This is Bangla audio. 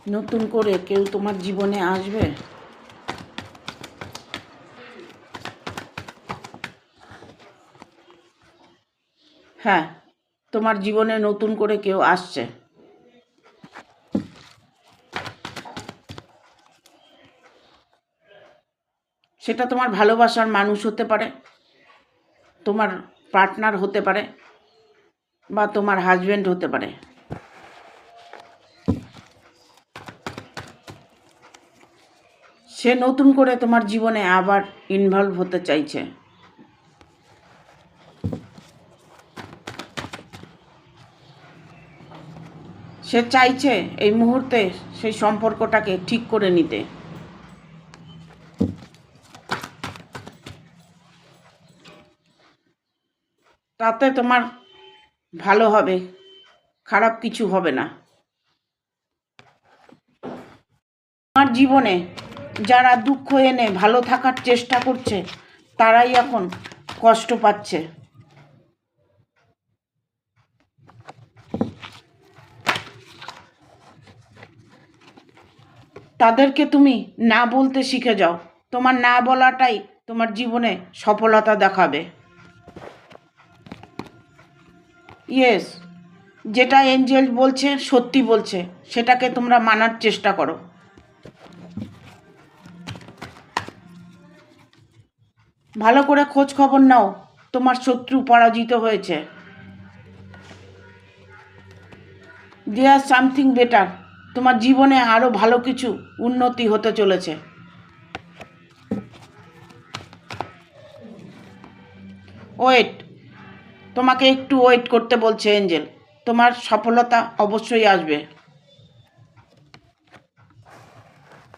নতুন করে কেউ তোমার জীবনে আসবে। হ্যাঁ, তোমার জীবনে নতুন করে কেউ আসছে। সেটা তোমার ভালোবাসার মানুষ হতে পারে, তোমার পার্টনার হতে পারে, বা তোমার হাজবেন্ড হতে পারে। সে নতুন করে তোমার জীবনে আবার ইনভলভ হতে চাইছে। সে চাইছে এই মুহূর্তে সেই সম্পর্কটাকে ঠিক করে নিতে। তাতে তোমার ভালো হবে, খারাপ কিছু হবে না। তোমার জীবনে যারা দুঃখ এনে ভালো থাকার চেষ্টা করছে, তারাই এখন কষ্ট পাচ্ছে। তাদেরকে তুমি না বলতে শিখে যাও। তোমার না বলাটাই তোমার জীবনে সফলতা দেখাবে। ইয়েস, যেটা এঞ্জেল বলছে সত্যি বলছে, সেটাকে তোমরা মানার চেষ্টা করো। ভালো করে খোঁজ খবর নাও, তোমার শত্রু পরাজিত হয়েছে। দেয়ার সামথিং বেটার, তোমার জীবনে আরও ভালো কিছু উন্নতি হতে চলেছে। ওয়েট, তোমাকে একটু ওয়েট করতে বলছে এঞ্জেল। তোমার সফলতা অবশ্যই আসবে।